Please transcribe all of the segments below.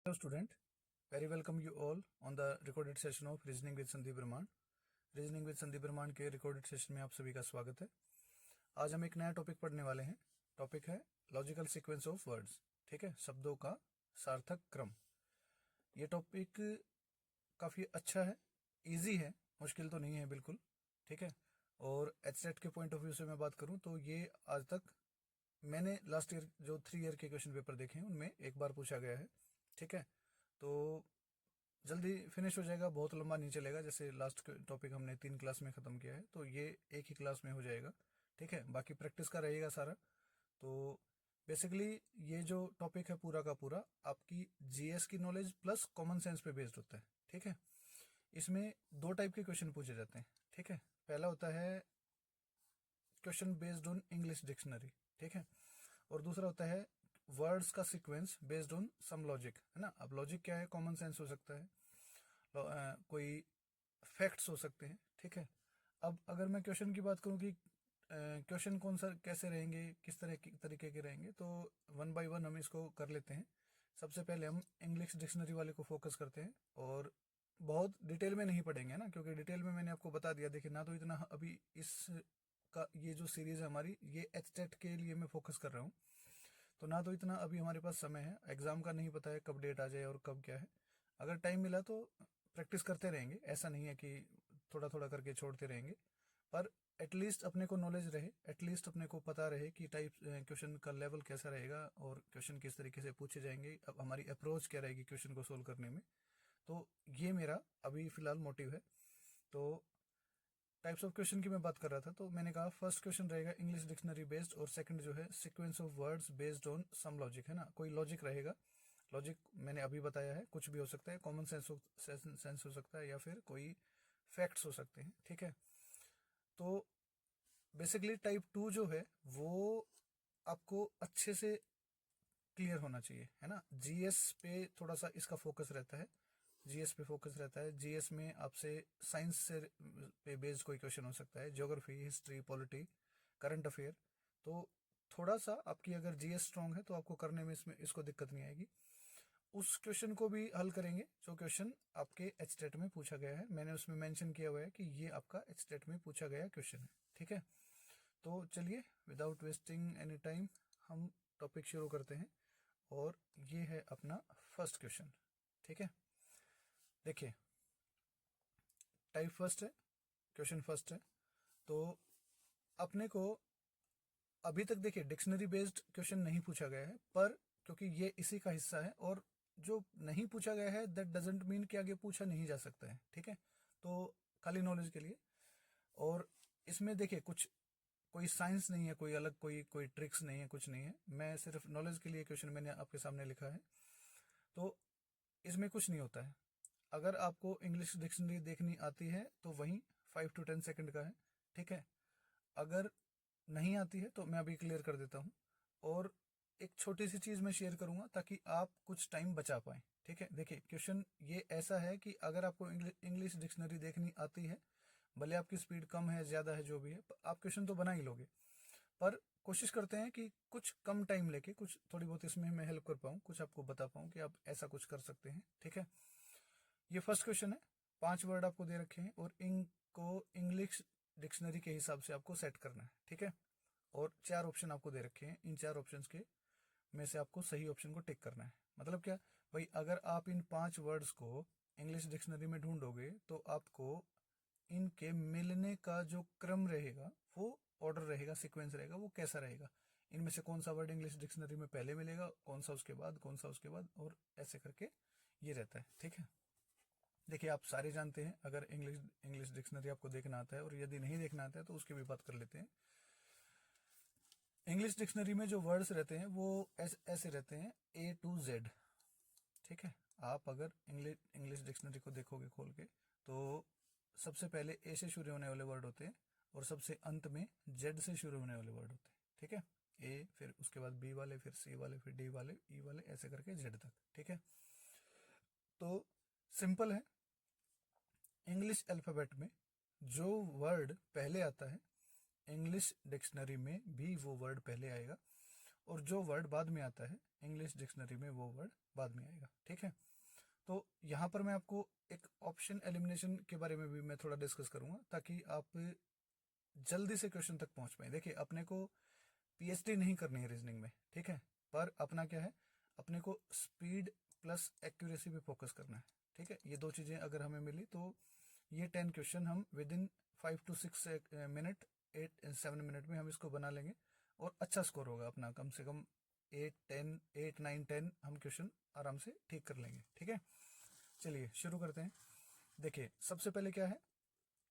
Hello student, very welcome you all on the recorded session of Reasoning with Sandeep ब्रह्मांड। Reasoning with Sandeep ब्रह्मांड के recorded session में आप सभी का स्वागत है। आज हम एक नया टॉपिक पढ़ने वाले हैं। टॉपिक है लॉजिकल सीक्वेंस ऑफ वर्ड्स। ठीक है, शब्दों का सार्थक क्रम। ये टॉपिक काफ़ी अच्छा है, इजी है, मुश्किल तो नहीं है बिल्कुल। ठीक है, और एचसेट के पॉइंट ऑफ व्यू से मैं बात करूँ तो ये आज तक मैंने लास्ट ईयर जो 3 ईयर के क्वेश्चन पेपर देखे हैं उनमें एक बार पूछा गया है। ठीक है, तो जल्दी फिनिश हो जाएगा, बहुत लंबा नहीं चलेगा। जैसे लास्ट टॉपिक हमने 3 क्लास में ख़त्म किया है तो ये एक ही क्लास में हो जाएगा। ठीक है, बाकी प्रैक्टिस का रहेगा सारा। तो बेसिकली ये जो टॉपिक है पूरा का पूरा आपकी जीएस की नॉलेज प्लस कॉमन सेंस पे बेस्ड होता है। ठीक है, इसमें 2 टाइप के क्वेश्चन पूछे जाते हैं। ठीक है, पहला होता है question based on English dictionary. ठीक है, और दूसरा होता है वर्ड्स का sequence based on some logic, है ना। अब लॉजिक क्या है? कॉमन सेंस हो सकता है, कोई फैक्ट्स हो सकते हैं। ठीक है, अब अगर मैं क्वेश्चन की बात करूं कि क्वेश्चन कौन सा कैसे रहेंगे, किस तरीके के रहेंगे, तो वन बाय वन हम इसको कर लेते हैं। सबसे पहले हम इंग्लिश डिक्शनरी वाले को फोकस करते हैं और बहुत डिटेल में नहीं पढ़ेंगे ना, क्योंकि डिटेल में मैंने आपको बता दिया। देखिए, ना तो इतना अभी इस का ये जो सीरीज है हमारी, ये एचटेट के लिए मैं फोकस कर रहा हूँ, तो ना तो इतना अभी हमारे पास समय है। एग्जाम का नहीं पता है कब डेट आ जाए और कब क्या है। अगर टाइम मिला तो प्रैक्टिस करते रहेंगे, ऐसा नहीं है कि थोड़ा थोड़ा करके छोड़ते रहेंगे, पर एटलीस्ट अपने को नॉलेज रहे, एटलीस्ट अपने को पता रहे कि टाइप क्वेश्चन का लेवल कैसा रहेगा और क्वेश्चन किस तरीके से पूछे जाएंगे, अब हमारी अप्रोच क्या रहेगी क्वेश्चन को सोल्व करने में। तो ये मेरा अभी फिलहाल मोटिव है। तो टाइप्स ऑफ क्वेश्चन की मैं बात कर रहा था, तो मैंने कहा फर्स्ट क्वेश्चन रहेगा इंग्लिश डिक्शनरी बेस्ड, और सेकंड जो है sequence of words based on some logic, है ना। कोई लॉजिक रहेगा। लॉजिक मैंने अभी बताया है, कुछ भी हो सकता है, कॉमन सेंस हो सकता है या फिर कोई फैक्ट्स हो सकते हैं। ठीक है, तो बेसिकली टाइप 2 जो है वो आपको अच्छे से क्लियर होना चाहिए, है ना। जीएस पे थोड़ा सा इसका फोकस रहता है, जीएस पे फोकस रहता है। जीएस में आपसे साइंस से पे बेस्ड कोई क्वेश्चन हो सकता है, geography, history, polity, current affair. तो थोड़ा सा आपकी अगर जीएस स्ट्रांग है तो आपको करने में इसमें इसको दिक्कत नहीं आएगी। उस क्वेश्चन को भी हल करेंगे जो क्वेश्चन आपके एचटेट में पूछा गया है। मैंने उसमें मेंशन किया हुआ है कि ये आपका एचटेट में पूछा गया क्वेश्चन है। ठीक है, तो चलिए विदाउट वेस्टिंग एनी टाइम हम टॉपिक शुरू करते हैं, और ये है अपना फर्स्ट क्वेश्चन। ठीक है, देखिए टाइप फर्स्ट है, क्वेश्चन फर्स्ट है। तो अपने को अभी तक देखिए डिक्शनरी बेस्ड क्वेश्चन नहीं पूछा गया है, पर क्योंकि ये इसी का हिस्सा है, और जो नहीं पूछा गया है दैट डजेंट मीन कि आगे पूछा नहीं जा सकता है। ठीक है, तो खाली नॉलेज के लिए। और इसमें देखिए कुछ कोई साइंस नहीं है, कोई अलग कोई कोई ट्रिक्स नहीं है, कुछ नहीं है। मैं सिर्फ नॉलेज के लिए क्वेश्चन मैंने आपके सामने लिखा है। तो इसमें कुछ नहीं होता है। अगर आपको इंग्लिश डिक्शनरी देखनी आती है तो वही 5 to 10 सेकंड का है। ठीक है, अगर नहीं आती है तो मैं अभी क्लियर कर देता हूँ, और एक छोटी सी चीज़ मैं शेयर करूंगा ताकि आप कुछ टाइम बचा पाए। ठीक है, देखिए क्वेश्चन ये ऐसा है कि अगर आपको इंग्लिश डिक्शनरी देखनी आती है, भले आपकी स्पीड कम है ज़्यादा है जो भी है, आप क्वेश्चन तो बना ही लोगे। पर कोशिश करते हैं कि कुछ कम टाइम लेके कुछ थोड़ी बहुत इसमें मैं हेल्प कर पाऊँ, कुछ आपको बता पाऊँ कि आप ऐसा कुछ कर सकते हैं। ठीक है, ये फर्स्ट क्वेश्चन है। 5 वर्ड आपको दे रखे हैं और इनको इंग्लिश डिक्शनरी के हिसाब से आपको सेट करना है। ठीक है, और 4 ऑप्शन आपको दे रखे हैं। इन 4 ऑप्शंस के में से आपको सही ऑप्शन को टिक करना है। मतलब क्या भाई, अगर आप इन 5 वर्ड्स को इंग्लिश डिक्शनरी में ढूंढोगे तो आपको इनके मिलने का जो क्रम रहेगा, वो ऑर्डर रहेगा, सीक्वेंस रहेगा, वो कैसा रहेगा, इनमें से कौन सा वर्ड इंग्लिश डिक्शनरी में पहले मिलेगा, कौन सा उसके बाद, कौन सा उसके बाद, और ऐसे करके ये रहता है। ठीक है, देखिए आप सारे जानते हैं, अगर इंग्लिश इंग्लिश डिक्शनरी आपको देखना आता है, और यदि नहीं देखना आता है तो उसकी भी बात कर लेते हैं। इंग्लिश डिक्शनरी में जो वर्ड्स रहते हैं वो ऐसे रहते हैं, A to Z। ठीक है, आप अगर इंग्लिश डिक्शनरी को देखोगे खोल के, तो सबसे पहले ए से शुरू होने वाले वर्ड होते हैं, और सबसे अंत में जेड से शुरू होने वाले वर्ड होते हैं। ठीक है, ए, फिर उसके बाद बी वाले, फिर सी वाले, फिर डी वाले, ई वाले, ऐसे करके जेड तक। ठीक है, तो सिंपल है। इंग्लिश अल्फ़ाबेट में जो वर्ड पहले आता है, इंग्लिश डिक्शनरी में भी वो वर्ड पहले आएगा। और जो वर्ड बाद में आता है इंग्लिश डिक्शनरी में वो वर्ड बाद में आएगा। ठीक है, तो यहाँ पर मैं आपको एक ऑप्शन एलिमिनेशन के बारे में भी मैं थोड़ा डिस्कस करूंगा ताकि आप जल्दी से क्वेश्चन तक पहुंच पाए। देखिए, अपने को पीएचडी नहीं करनी है रीजनिंग में, ठीक है, पर अपना क्या है, अपने को स्पीड प्लस एक्यूरेसी पे फोकस करना है। ठीक है, ये दो चीज़ें अगर हमें मिली तो ये 10 क्वेश्चन हम with in 5 to 6 minute 7 minute में हम इसको बना लेंगे और अच्छा स्कोर होगा अपना, कम से कम 8 9 10 हम क्वेश्चन आराम से ठीक कर लेंगे। ठीक है, चलिए शुरू करते हैं। देखिए, सबसे पहले क्या है,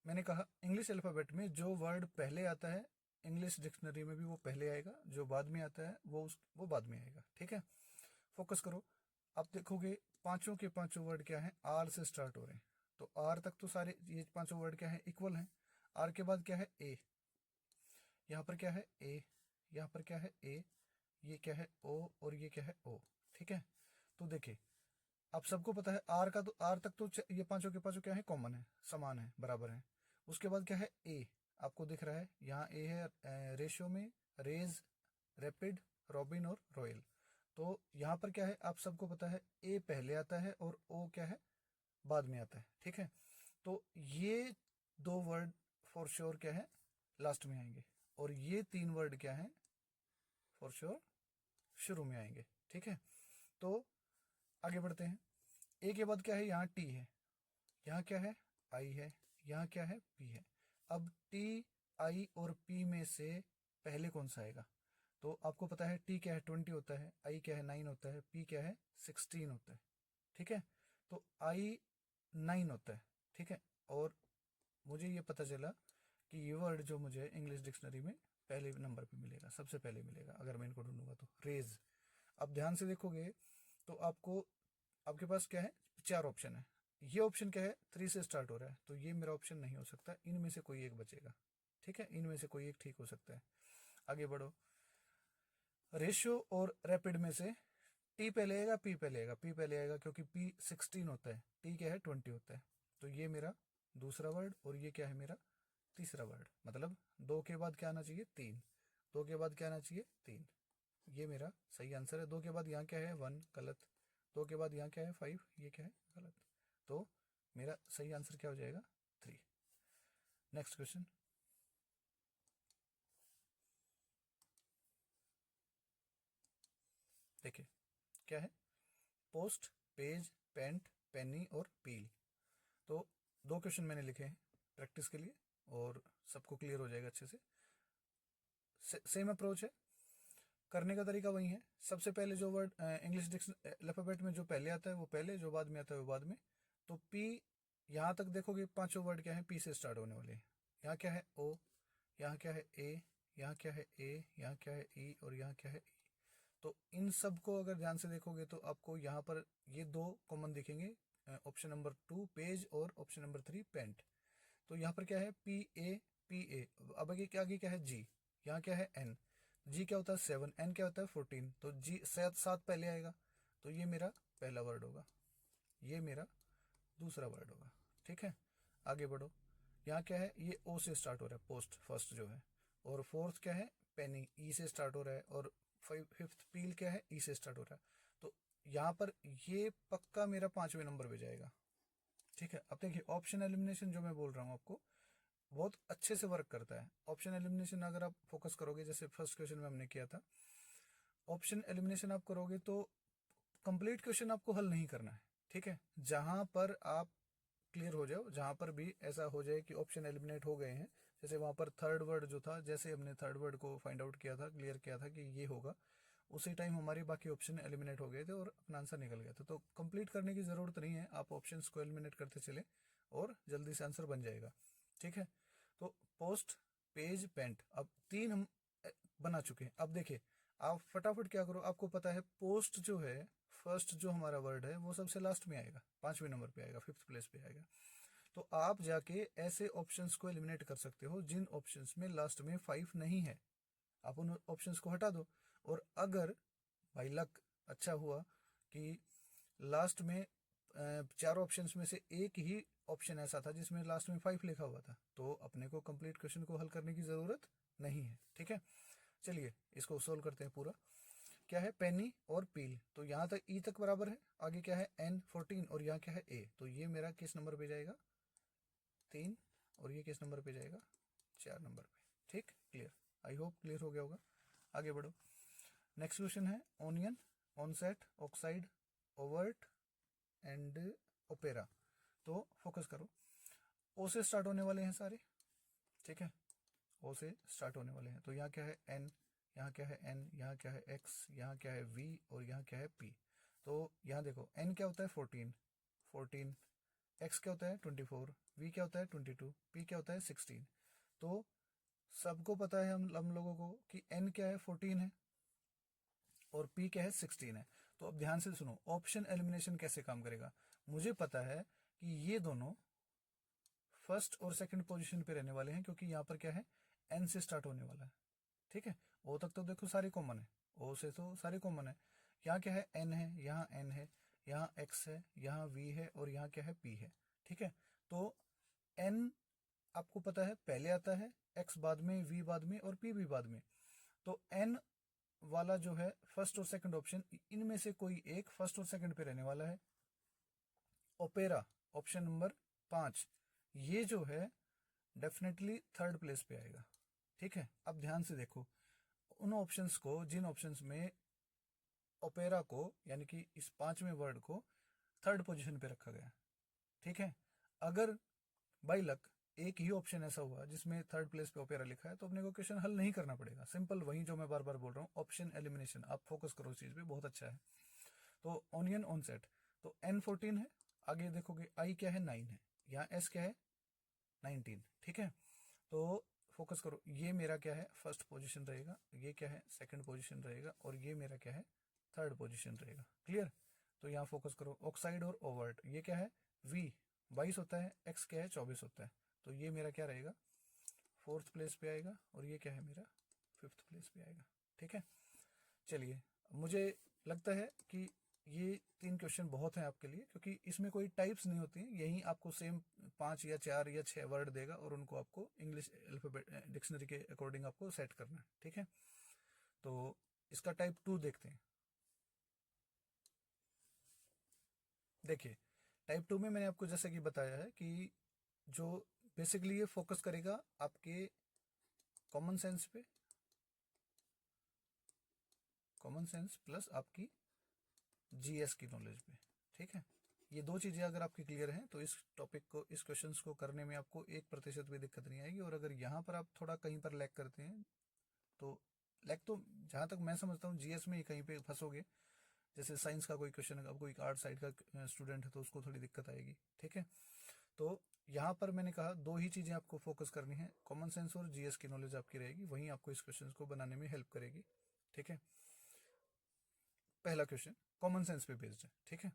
मैंने कहा इंग्लिश अल्फ़ाबेट में जो वर्ड पहले आता है इंग्लिश डिक्शनरी में भी वो पहले आएगा, जो बाद में आता है वो बाद में आएगा। ठीक है, फोकस करो। आप देखोगे पांचों के पांचों वर्ड क्या है, आर से स्टार्ट हो रहे हैं। तो आर तक तो सारे ये पांचों वर्ड क्या है, इक्वल हैं। आर के बाद क्या है, ए, यहाँ पर क्या है ए, यहाँ पर क्या है ए, ये क्या है ओ, और ये क्या है ओ। ठीक है, तो देखिए आप सबको पता है आर का, तो आर तक तो ये पांचों के पांचों क्या है, कॉमन है, समान है, बराबर है। उसके बाद क्या है ए, आपको दिख रहा है यहाँ ए है रेशियो में, रेज, रैपिड, रॉबिन और रॉयल। तो यहाँ पर क्या है, आप सबको पता है ए पहले आता है और ओ क्या है, बाद में आता है। ठीक है, तो ये दो वर्ड फॉर श्योर क्या है, लास्ट में आएंगे, और ये तीन वर्ड क्या है, फॉर श्योर शुरू में आएंगे। ठीक है, तो आगे बढ़ते हैं। ए के बाद क्या है, यहाँ टी है, यहाँ क्या है, आई है, यहाँ क्या है, पी है। अब टी, आई और पी में से पहले कौन सा आएगा, तो आपको पता है टी क्या है, 20 होता है, आई क्या है, 9 होता है, पी क्या है, 16 होता है। ठीक है, तो आई 9 होता है। ठीक है, और मुझे ये पता चला कि ये वर्ड जो मुझे इंग्लिश डिक्शनरी में पहले नंबर पे मिलेगा, सबसे पहले मिलेगा अगर मैं इनको ढूंढूंगा तो, रेज। अब ध्यान से देखोगे तो आपको, आपके पास क्या है, 4 ऑप्शन है। ये ऑप्शन क्या है, 3 से स्टार्ट हो रहा है, तो ये मेरा ऑप्शन नहीं हो सकता, इनमें से कोई एक बचेगा। ठीक है, इनमें से कोई एक ठीक हो सकता है। आगे बढ़ो, रेशियो और रैपिड में से टी पहले आएगा, पी पहले आएगा, पी पहले आएगा क्योंकि पी 16 होता है, टी क्या है, 20 होता है। तो ये मेरा दूसरा वर्ड, और ये क्या है, मेरा तीसरा वर्ड। मतलब 2 के बाद क्या आना चाहिए, 3, 2 के बाद क्या आना चाहिए, 3। ये मेरा सही आंसर है। 2 के बाद यहाँ क्या है, 1, गलत। 2 के बाद यहाँ क्या है, 5, ये क्या है, गलत। तो मेरा सही आंसर क्या हो जाएगा, 3। नेक्स्ट क्वेश्चन, देखिए क्या है, पोस्ट, पेज, पेंट, पेनी और पील। तो 2 क्वेश्चन मैंने लिखे हैं प्रैक्टिस के लिए, और सबको क्लियर हो जाएगा अच्छे से। सेम अप्रोच है, करने का तरीका वही है। सबसे पहले जो वर्ड इंग्लिश अल्फाबेट में जो पहले आता है वो पहले, जो बाद में आता है वो बाद में। तो पी, यहाँ तक देखोगे पांचों वर्ड क्या है, पी से स्टार्ट होने वाले हैं। यहाँ क्या है, ओ, यहाँ क्या है, ए, यहाँ क्या है, ए, यहाँ क्या है, ई, और यहाँ क्या है, ई। तो इन सब को अगर ध्यान से देखोगे तो आपको यहाँ पर ये 2 कॉमन दिखेंगे, ऑप्शन नंबर 2 पेज और ऑप्शन नंबर 3 पेंट। तो यहाँ पर क्या है, पी ए, पी ए। अब आगे क्या है, जी, यहाँ क्या है, एन, जी क्या होता है 7, एन क्या होता है 14। तो जी 7 पहले आएगा, तो ये मेरा पहला वर्ड होगा, ये मेरा दूसरा वर्ड होगा। ठीक है, आगे बढ़ो। यहाँ क्या है, ये ओ से स्टार्ट हो रहा है, पोस्ट फर्स्ट जो है, और फोर्थ क्या है, पेनी, ई से स्टार्ट हो रहा है, और फिफ्थ पील क्या है, ई से स्टार्ट हो रहा है। तो यहाँ पर ये पक्का मेरा 5वें नंबर पे जाएगा। ठीक है, अब देखिए ऑप्शन एलिमिनेशन जो मैं बोल रहा हूँ आपको, बहुत अच्छे से वर्क करता है। ऑप्शन एलिमिनेशन अगर आप फोकस करोगे, जैसे फर्स्ट क्वेश्चन में हमने किया था, ऑप्शन एलिमिनेशन आप करोगे तो कंप्लीट क्वेश्चन आपको हल नहीं करना है। ठीक है, जहां पर आप क्लियर हो जाओ, जहां पर भी ऐसा हो जाए कि ऑप्शन एलिमिनेट हो गए हैं, जैसे वहां पर थर्ड वर्ड जो था, जैसे हमने थर्ड वर्ड को फाइंड आउट किया था, क्लियर किया था कि ये होगा, उसी टाइम हमारे बाकी ऑप्शन एलिमिनेट हो गए थे और अपना आंसर निकल गया था। तो कंप्लीट करने की ज़रूरत नहीं है, आप ऑप्शंस को एलिमिनेट करते चले और जल्दी से आंसर बन जाएगा। ठीक है, तो पोस्ट, पेज, पेंट, अब 3 हम बना चुके हैं। अब देखिए आप फटाफट क्या करो, आपको पता है पोस्ट जो है, फर्स्ट जो हमारा वर्ड है वो सबसे लास्ट में आएगा, 5वें नंबर पे आएगा, 5th प्लेस पे आएगा। तो आप जाके ऐसे ऑप्शंस को एलिमिनेट कर सकते हो जिन ऑप्शंस में लास्ट में 5 नहीं है, आप उन ऑप्शंस को हटा दो। और अगर बाई लक अच्छा हुआ कि लास्ट में 4 ऑप्शंस में से एक ही ऑप्शन ऐसा था जिसमें लास्ट में 5 लिखा हुआ था, तो अपने को कंप्लीट क्वेश्चन को हल करने की ज़रूरत नहीं है। ठीक है, चलिए इसको सोल्व करते हैं पूरा। क्या है, पेनी और पील, तो यहाँ तक ई तक बराबर है, आगे क्या है N14 और यहाँ क्या है ए, तो ये मेरा किस नंबर पे जाएगा 3, और ये किस नंबर पे जाएगा 4 नंबर पे। ठीक, क्लियर, आई होप क्लियर हो गया होगा। आगे बढ़ो। नेक्स्ट क्वेश्चन है onion, onset, oxide, overt and opera. तो फोकस करो, ओ से स्टार्ट होने वाले हैं सारे, ठीक है, ओ से स्टार्ट होने वाले हैं। तो यहाँ क्या है एन, यहाँ क्या है एन, यहाँ क्या है एक्स, यहाँ क्या है वी और यहाँ क्या है पी। तो यहाँ देखो एन क्या होता है 14, एक्स क्या होता है 24, वी क्या होता है 22, पी क्या होता है 16। तो सबको पता है हम लोगों को कि एन क्या है 14 है और पी क्या है 16 है। तो अब ध्यान से सुनो, ऑप्शन एलिमिनेशन कैसे काम करेगा। मुझे पता है कि ये दोनों फर्स्ट और सेकंड पोजीशन पे रहने वाले हैं, क्योंकि यहाँ पर क्या है एन से स्टार्ट होने वाला है, ठीक है। ओ तक तो देखो सारे कॉमन है, ओ से तो सारे कॉमन है। यहाँ क्या है एन है, यहाँ एन है, यहाँ एक्स है, यहाँ वी है और यहाँ क्या है पी है, ठीक है। तो एन आपको पता है पहले आता है, एक्स बाद में, वी बाद में और पी भी बाद में। तो एन वाला जो है फर्स्ट और सेकंड ऑप्शन, इनमें से कोई एक फर्स्ट और सेकंड पे रहने वाला है। ओपेरा ऑप्शन नंबर 5, ये जो है डेफिनेटली थर्ड प्लेस पे आएगा, ठीक है। अब ध्यान से देखो उन ऑप्शंस को, जिन ऑप्शंस में ओपेरा को यानी कि इस 5वें वर्ड को थर्ड पोजीशन पे रखा गया, ठीक है। अगर बाई लक एक ही ऑप्शन ऐसा हुआ जिसमें थर्ड प्लेस पे ओपेरा लिखा है, तो अपने को क्वेश्चन हल नहीं करना पड़ेगा, सिंपल, वही जो मैं बार बार बोल रहा हूँ, ऑप्शन एलिमिनेशन। आप फोकस करो इस चीज पे, बहुत अच्छा है। तो ऑनियन ऑनसेट, तो N14 है, आगे देखोगे आई क्या है 9 है, यहाँ एस क्या है 19, ठीक है। तो फोकस करो, ये मेरा क्या है फर्स्ट पोजीशन रहेगा, ये क्या है सेकंड पोजीशन रहेगा और ये मेरा क्या है थर्ड पोजीशन रहेगा, क्लियर। तो यहाँ फोकस करो, ऑक्साइड और ओवर्ट, ये क्या है V 22 होता है, एक्स क्या है 24 होता है, तो ये मेरा क्या रहेगा फोर्थ प्लेस पे आएगा और ये क्या है मेरा फिफ्थ प्लेस पे आएगा, ठीक है। चलिए, मुझे लगता है कि ये 3 क्वेश्चन बहुत हैं आपके लिए, क्योंकि इसमें कोई टाइप्स नहीं होती हैं, यही आपको सेम 5 या 4 या 6 वर्ड देगा और उनको आपको इंग्लिश अल्फाबेट डिक्शनरी के अकॉर्डिंग आपको सेट करना है, ठीक है। तो इसका टाइप 2 देखते हैं। देखिए टाइप 2 में मैंने आपको जैसे कि बताया है कि जो बेसिकली ये फोकस करेगा आपके कॉमन सेंस पे, कॉमन सेंस प्लस आपकी जीएस की नॉलेज पे, ठीक है। ये 2 चीज़ें अगर आपकी क्लियर हैं तो इस टॉपिक को, इस क्वेश्चंस को करने में आपको 1% भी दिक्कत नहीं आएगी। और अगर यहाँ पर आप थोड़ा कहीं पर लैग करते हैं तो लैग तो जहाँ तक मैं समझता हूँ जीएस में ही कहीं पे फंसोगे। जैसे साइंस का कोई क्वेश्चन है, अब कोई आर्ट साइड का स्टूडेंट है तो उसको थोड़ी दिक्कत आएगी, ठीक है। तो यहाँ पर मैंने कहा 2 ही चीज़ें आपको फोकस करनी है, कॉमन सेंस और जीएस की नॉलेज आपकी रहेगी, वहीं आपको इस क्वेश्चन को बनाने में हेल्प करेगी, ठीक है। पहला क्वेश्चन कॉमन सेंस पे बेस्ड है, ठीक है।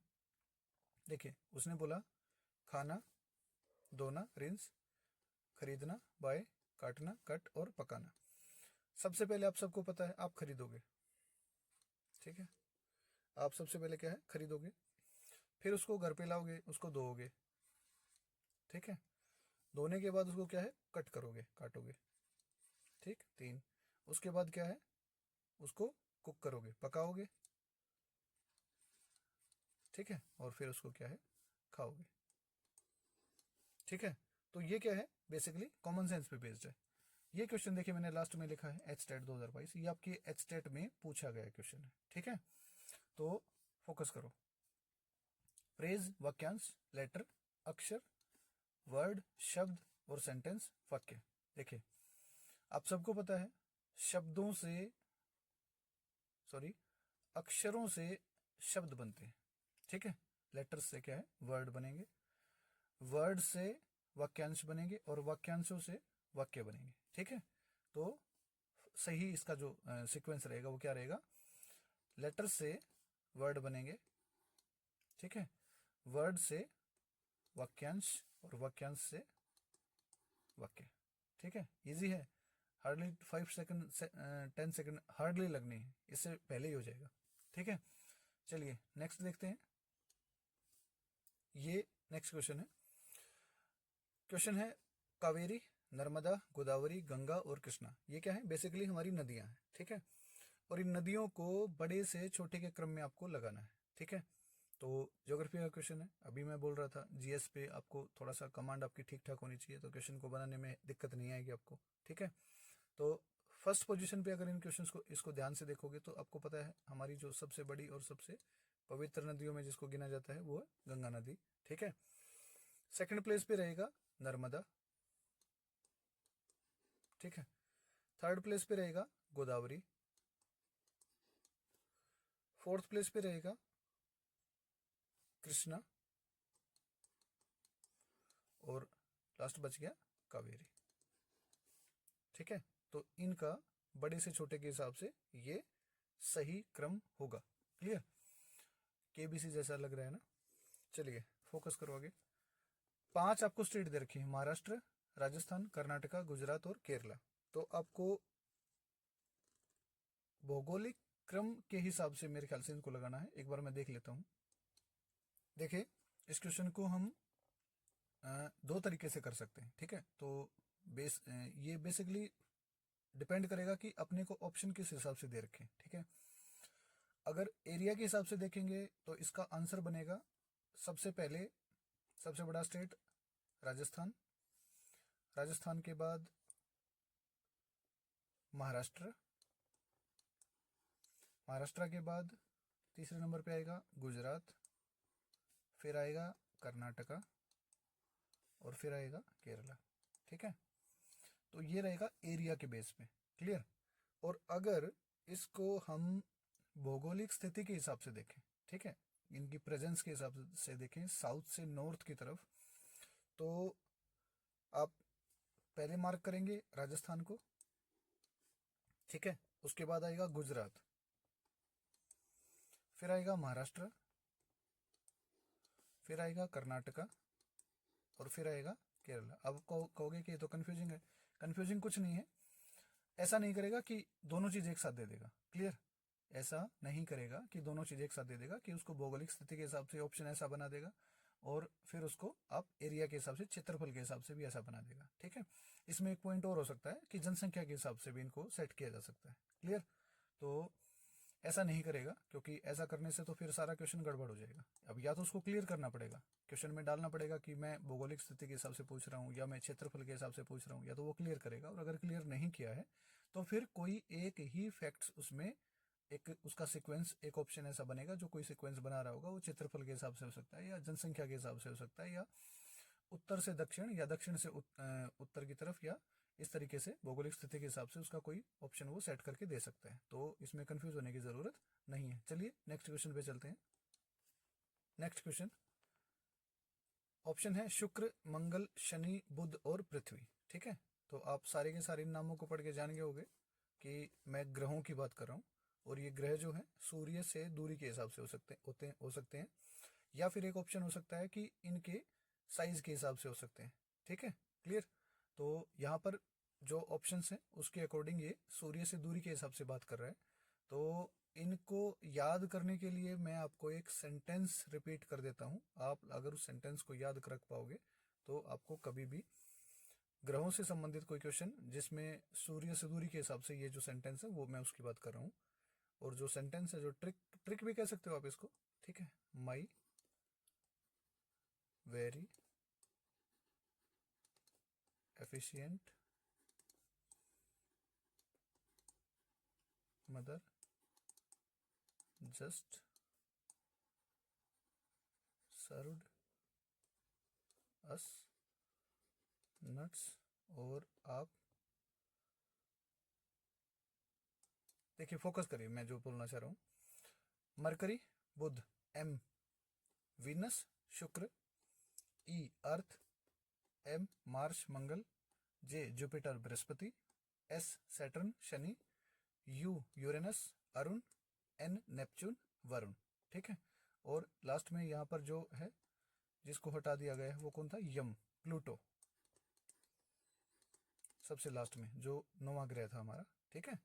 देखिए उसने बोला खाना, धोना रिंस, खरीदना बाय, काटना कट और पकाना। सबसे पहले आप सबको पता है आप खरीदोगे, ठीक है। आप सबसे पहले क्या है खरीदोगे, फिर उसको घर पे लाओगे, उसको धोओगे, ठीक है। धोने के बाद उसको क्या है कट करोगे, काटोगे, ठीक 3। उसके बाद क्या है उसको कुक करोगे, पकाओगे, ठीक है। और फिर उसको क्या है खाओगे, ठीक है। तो ये क्या है बेसिकली कॉमन सेंस पे बेस्ड है। ये क्वेश्चन देखिए मैंने लास्ट में लिखा है एच टेट 2022, ये आपके एच टेट में पूछा गया क्वेश्चन है, ठीक है। तो फोकस करो, फ्रेज वाक्यांश, लेटर, अक्षर, वर्ड शब्द और सेंटेंस वाक्य। देखिए आप सबको पता है शब्दों से, सॉरी, अक्षरों से शब्द बनते हैं, ठीक है। लेटर्स से क्या है वर्ड बनेंगे, वर्ड से वाक्यांश बनेंगे और वाक्यांशों से वाक्य बनेंगे, ठीक है। तो सही इसका जो सीक्वेंस रहेगा वो क्या रहेगा, लेटर से वर्ड बनेंगे, ठीक है, वर्ड से वाक्यांश और वाक्यांश से वाक्य, ठीक है। इजी है, हार्डली 5 सेकंड 10 सेकंड हार्डली लगनी है, इससे पहले ही हो जाएगा, ठीक है। चलिए नेक्स्ट देखते हैं। ये नेक्स्ट क्वेश्चन है, क्वेश्चन है कावेरी, नर्मदा, गोदावरी, गंगा और कृष्णा, ये क्या है बेसिकली हमारी नदियां हैं, ठीक है। और इन नदियों को बड़े से छोटे के क्रम में आपको लगाना है। ठीक है, तो ज्योग्राफी का क्वेश्चन है। अभी मैं बोल रहा था जीएस पे आपको थोड़ा सा कमांड आपकी ठीक ठाक होनी चाहिए, तो क्वेश्चन को बनाने में दिक्कत नहीं आएगी आपको। ठीक है, तो फर्स्ट पोजीशन पे अगर इन क्वेश्चंस को इसको ध्यान से देखोगे तो आपको पता है हमारी जो सबसे बड़ी और सबसे पवित्र नदियों में जिसको गिना जाता है वो है गंगा नदी। ठीक है, सेकंड प्लेस पे रहेगा नर्मदा। ठीक है, थर्ड प्लेस पे रहेगा गोदावरी। फोर्थ प्लेस पे रहेगा कृष्णा, और लास्ट बच गया कावेरी। ठीक है, तो इनका बड़े से छोटे के हिसाब से ये सही क्रम होगा। क्लियर, केबीसी जैसा लग रहा है ना। चलिए फोकस करो आगे। 5 आपको स्टेट दे रखी है, महाराष्ट्र, राजस्थान, कर्नाटका, गुजरात और केरला। तो आपको भौगोलिक क्रम के हिसाब से मेरे ख्याल से इनको लगाना है। एक बार मैं देख लेता हूं। देखिए, इस क्वेश्चन को हम दो तरीके से कर सकते हैं। ठीक है, तो ये बेसिकली डिपेंड करेगा कि अपने को ऑप्शन किस हिसाब से दे रखे। ठीक है, अगर एरिया के हिसाब से देखेंगे तो इसका आंसर बनेगा सबसे पहले सबसे बड़ा स्टेट राजस्थान, राजस्थान के बाद महाराष्ट्र, महाराष्ट्र के बाद तीसरे नंबर पे आएगा गुजरात, फिर आएगा कर्नाटका और फिर आएगा केरला। ठीक है, तो ये रहेगा एरिया के बेस पे। क्लियर, और अगर इसको हम भौगोलिक स्थिति के हिसाब से देखें, ठीक है, इनकी प्रेजेंस के हिसाब से देखें साउथ से नॉर्थ की तरफ, तो आप पहले मार्क करेंगे राजस्थान को। ठीक है, उसके बाद आएगा गुजरात, फिर आएगा महाराष्ट्र, फिर आएगा कर्नाटका और फिर आएगा केरला। अब कहोगे कि ये तो कंफ्यूजिंग है। कंफ्यूजिंग कुछ नहीं है, ऐसा नहीं करेगा कि दोनों चीज एक साथ दे देगा। क्लियर, ऐसा नहीं करेगा कि दोनों चीज एक साथ दे देगा कि उसको भौगोलिक स्थिति के हिसाब से ऑप्शन ऐसा बना देगा और फिर उसको आप एरिया के हिसाब से क्षेत्रफल के हिसाब से भी ऐसा बना देगा। ठीक है, इसमें एक पॉइंट और हो सकता है कि जनसंख्या के हिसाब से भी इनको सेट किया जा सकता है। क्लियर, तो ऐसा नहीं करेगा, क्योंकि ऐसा करने से तो फिर सारा क्वेश्चन गड़बड़ हो जाएगा। अब या तो उसको क्लियर करना पड़ेगा, क्वेश्चन में डालना पड़ेगा कि मैं भौगोलिक स्थिति के हिसाब से पूछ रहा हूँ या मैं क्षेत्रफल के हिसाब से पूछ रहा हूँ, या तो वो क्लियर करेगा। और अगर क्लियर नहीं किया है तो फिर कोई एक ही फैक्ट्स उसमें एक उसका सीक्वेंस, एक ऑप्शन ऐसा बनेगा जो कोई सीक्वेंस बना रहा होगा, वो क्षेत्रफल के हिसाब से हो सकता है या जनसंख्या के हिसाब से हो सकता है या उत्तर से दक्षिण या दक्षिण से उत्तर की तरफ, या इस तरीके से भौगोलिक स्थिति के हिसाब से उसका कोई ऑप्शन वो सेट करके दे सकता है। तो इसमें कंफ्यूज होने की जरूरत नहीं है। चलिए नेक्स्ट क्वेश्चन पे चलते हैं। नेक्स्ट क्वेश्चन, ऑप्शन है शुक्र, मंगल, शनि, बुध और पृथ्वी। ठीक है, तो आप सारे के सारे इन नामों को पढ़ के जान गए होंगे कि मैं ग्रहों की बात कर रहा हूँ, और ये ग्रह जो है सूर्य से दूरी के हिसाब से हो सकते हैं, या फिर एक ऑप्शन हो सकता है कि इनके साइज के हिसाब से हो सकते हैं। ठीक है, क्लियर, तो यहाँ पर जो ऑप्शंस हैं उसके अकॉर्डिंग ये सूर्य से दूरी के हिसाब से बात कर रहा है। तो इनको याद करने के लिए मैं आपको एक सेंटेंस रिपीट कर देता हूँ। आप अगर उस सेंटेंस को याद रख पाओगे तो आपको कभी भी ग्रहों से संबंधित कोई क्वेश्चन जिसमें सूर्य से दूरी के हिसाब से ये जो सेंटेंस है वो मैं उसकी बात कर रहा हूँ। और जो सेंटेंस है, जो ट्रिक ट्रिक भी कह सकते हो आप इसको। ठीक है, my very efficient mother just served us nuts. और आप देखिए, फोकस करिए मैं जो बोलना चाह रहा हूँ। मरकरी बुध, एम वीनस शुक्र, ई अर्थ, एम मार्स मंगल, जे जुपिटर बृहस्पति, एस सैटर्न शनि, यू यूरेनस अरुण, एन नेपच्यून वरुण। ठीक है, और लास्ट में यहाँ पर जो है जिसको हटा दिया गया है वो कौन था, यम प्लूटो, सबसे लास्ट में जो 9वां ग्रह था हमारा। ठीक है,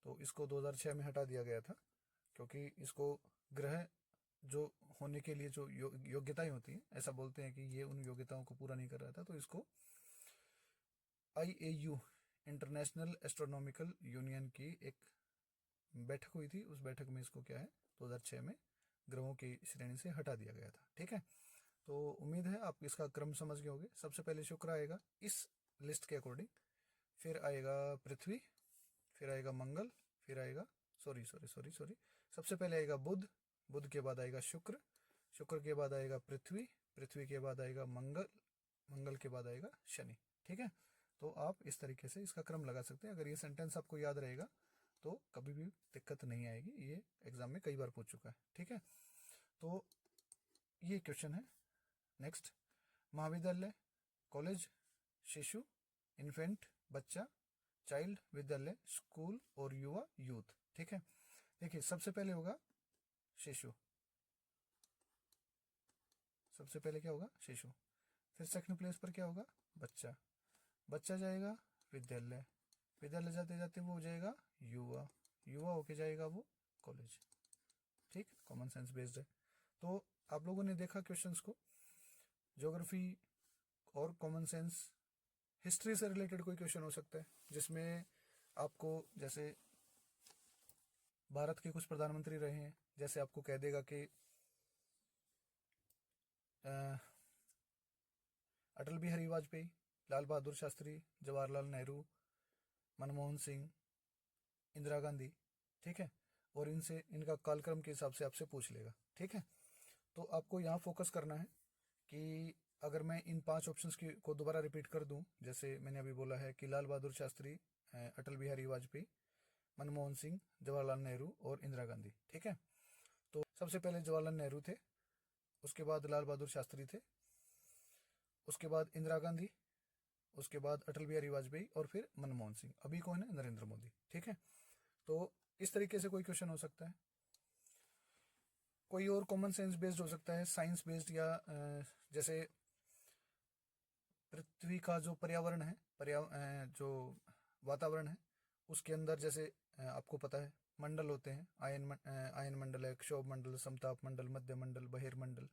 तो इसको 2006 में हटा दिया गया था, क्योंकि इसको ग्रह जो होने के लिए जो योग्यताएं होती हैं, ऐसा बोलते हैं कि ये उन योग्यताओं को पूरा नहीं कर रहा था, तो इसको IAU इंटरनेशनल एस्ट्रोनॉमिकल यूनियन की एक बैठक हुई थी उस बैठक में इसको क्या है 2006 में ग्रहों की श्रेणी से हटा दिया गया था। ठीक है, तो उम्मीद है आप इसका क्रम समझ गए होंगे। सबसे पहले शुक्र आएगा इस लिस्ट के अकॉर्डिंग, फिर आएगा पृथ्वी, फिर आएगा मंगल, फिर आएगा सॉरी सबसे पहले आएगा बुध, बुध के बाद आएगा शुक्र, शुक्र के बाद आएगा पृथ्वी, पृथ्वी के बाद आएगा मंगल, मंगल के बाद आएगा शनि। ठीक है, तो आप इस तरीके से इसका क्रम लगा सकते हैं। अगर ये सेंटेंस आपको याद रहेगा तो कभी भी दिक्कत नहीं आएगी, ये एग्जाम में कई बार पूछ चुका है। ठीक है, तो ये क्वेश्चन है। नेक्स्ट, महाविद्यालय, कॉलेज, शिशु, इन्फेंट बच्चा, चाइल्ड विद्यालय, स्कूल और युवा यूथ। ठीक है, देखिए सबसे पहले होगा शिशु, सबसे पहले क्या होगा शिशु, फिर सेकंड प्लेस पर क्या होगा बच्चा, बच्चा जाएगा विद्यालय, विद्यालय जाते जाते वो हो जाएगा युवा, युवा होके जाएगा वो कॉलेज। ठीक, कॉमन सेंस बेस्ड है। तो आप लोगों ने देखा क्वेश्चंस को, ज्योग्राफी और कॉमन सेंस, हिस्ट्री से रिलेटेड कोई क्वेश्चन हो सकता है जिसमें आपको जैसे भारत के कुछ प्रधानमंत्री रहे हैं, जैसे आपको कह देगा कि अटल बिहारी वाजपेयी, लाल बहादुर शास्त्री, जवाहरलाल नेहरू, मनमोहन सिंह, इंदिरा गांधी। ठीक है, और इनसे इनका कालक्रम के हिसाब से आपसे पूछ लेगा। ठीक है, तो आपको यहाँ फोकस करना है कि अगर मैं इन 5 ऑप्शंस को दोबारा रिपीट कर दूं, जैसे मैंने अभी बोला है कि लाल बहादुर शास्त्री, अटल बिहारी वाजपेयी, मनमोहन सिंह, जवाहरलाल नेहरू और इंदिरा गांधी। ठीक है, तो सबसे पहले जवाहरलाल नेहरू थे, उसके बाद लाल बहादुर शास्त्री थे, उसके बाद इंदिरा गांधी, उसके बाद अटल बिहारी वाजपेयी और फिर मनमोहन सिंह, अभी कौन है नरेंद्र मोदी। ठीक है, तो इस तरीके से कोई क्वेश्चन हो सकता है। कोई और कॉमन सेंस बेस्ड हो सकता है, साइंस बेस्ड, या जैसे पृथ्वी का जो पर्यावरण है, जो वातावरण है उसके अंदर जैसे आपको पता है मंडल होते हैं, आयन मंडल है, क्षोभ मंडल, समताप मंडल, मध्य मंडल, बहिर्मंडल,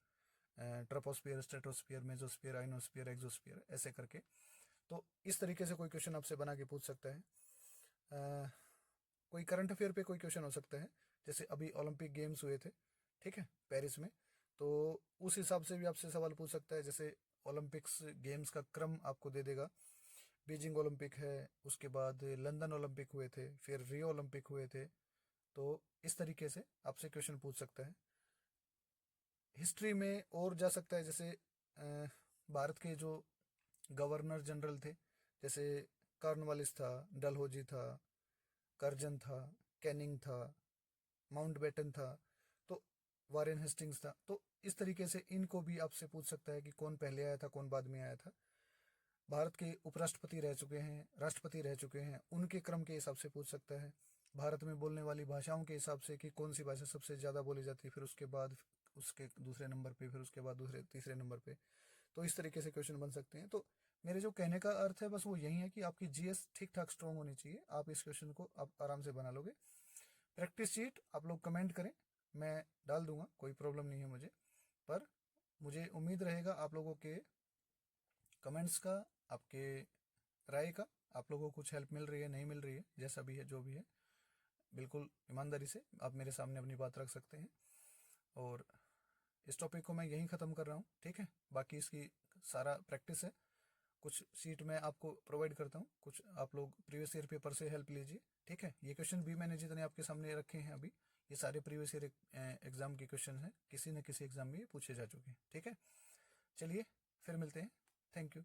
troposphere, stratosphere, mesosphere, ionosphere, exosphere, ऐसे करके। तो इस तरीके से कोई क्वेश्चन आपसे बना के पूछ सकता है। कोई करंट अफेयर पे कोई क्वेश्चन हो सकता है, जैसे अभी ओलंपिक गेम्स हुए थे, ठीक है, पेरिस में, तो उस हिसाब से भी आपसे सवाल पूछ सकता है। जैसे ओलंपिक्स गेम्स का क्रम आपको दे देगा, बीजिंग ओलंपिक है, उसके बाद लंदन ओलंपिक हुए थे, फिर रियो ओलंपिक हुए थे, तो इस तरीके से आपसे क्वेश्चन पूछ सकता है। हिस्ट्री में और जा सकता है, जैसे भारत के जो गवर्नर जनरल थे, जैसे कॉर्नवालिस था, डलहौजी था, कर्जन था, कैनिंग था, माउंटबेटन था, तो वारेन हेस्टिंग्स था, तो इस तरीके से इनको भी आपसे पूछ सकता है कि कौन पहले आया था, कौन बाद में आया था। भारत के उपराष्ट्रपति रह चुके हैं, राष्ट्रपति रह चुके हैं, उनके क्रम के हिसाब से पूछ सकता है। भारत में बोलने वाली भाषाओं के हिसाब से कि कौन सी भाषा सबसे ज़्यादा बोली जाती है, फिर उसके बाद उसके दूसरे नंबर पे, फिर उसके बाद दूसरे तीसरे नंबर पे, तो इस तरीके से क्वेश्चन बन सकते हैं। तो मेरे जो कहने का अर्थ है बस वो यही है कि आपकी जीएस ठीक ठाक स्ट्रॉन्ग होनी चाहिए, आप इस क्वेश्चन को आप आराम से बना लोगे। प्रैक्टिस शीट आप लोग कमेंट करें, मैं डाल दूंगा, कोई प्रॉब्लम नहीं है मुझे, पर मुझे उम्मीद रहेगा आप लोगों के कमेंट्स का, आपके राय का, आप लोगों को कुछ हेल्प मिल रही है, नहीं मिल रही है, जैसा भी है जो भी है, बिल्कुल ईमानदारी से आप मेरे सामने अपनी बात रख सकते हैं। और इस टॉपिक को मैं यहीं ख़त्म कर रहा हूँ। ठीक है, बाकी इसकी सारा प्रैक्टिस है, कुछ सीट मैं आपको प्रोवाइड करता हूँ, कुछ आप लोग प्रीवियस ईयर पेपर से हेल्प लीजिए। ठीक है, ये क्वेश्चन भी मैंने जितने आपके सामने रखे हैं अभी, ये सारे प्रीवियस ईयर एग्जाम के क्वेश्चन हैं, किसी न किसी एग्जाम में ये पूछे जा चुके हैं। ठीक है, चलिए फिर मिलते हैं, थैंक यू।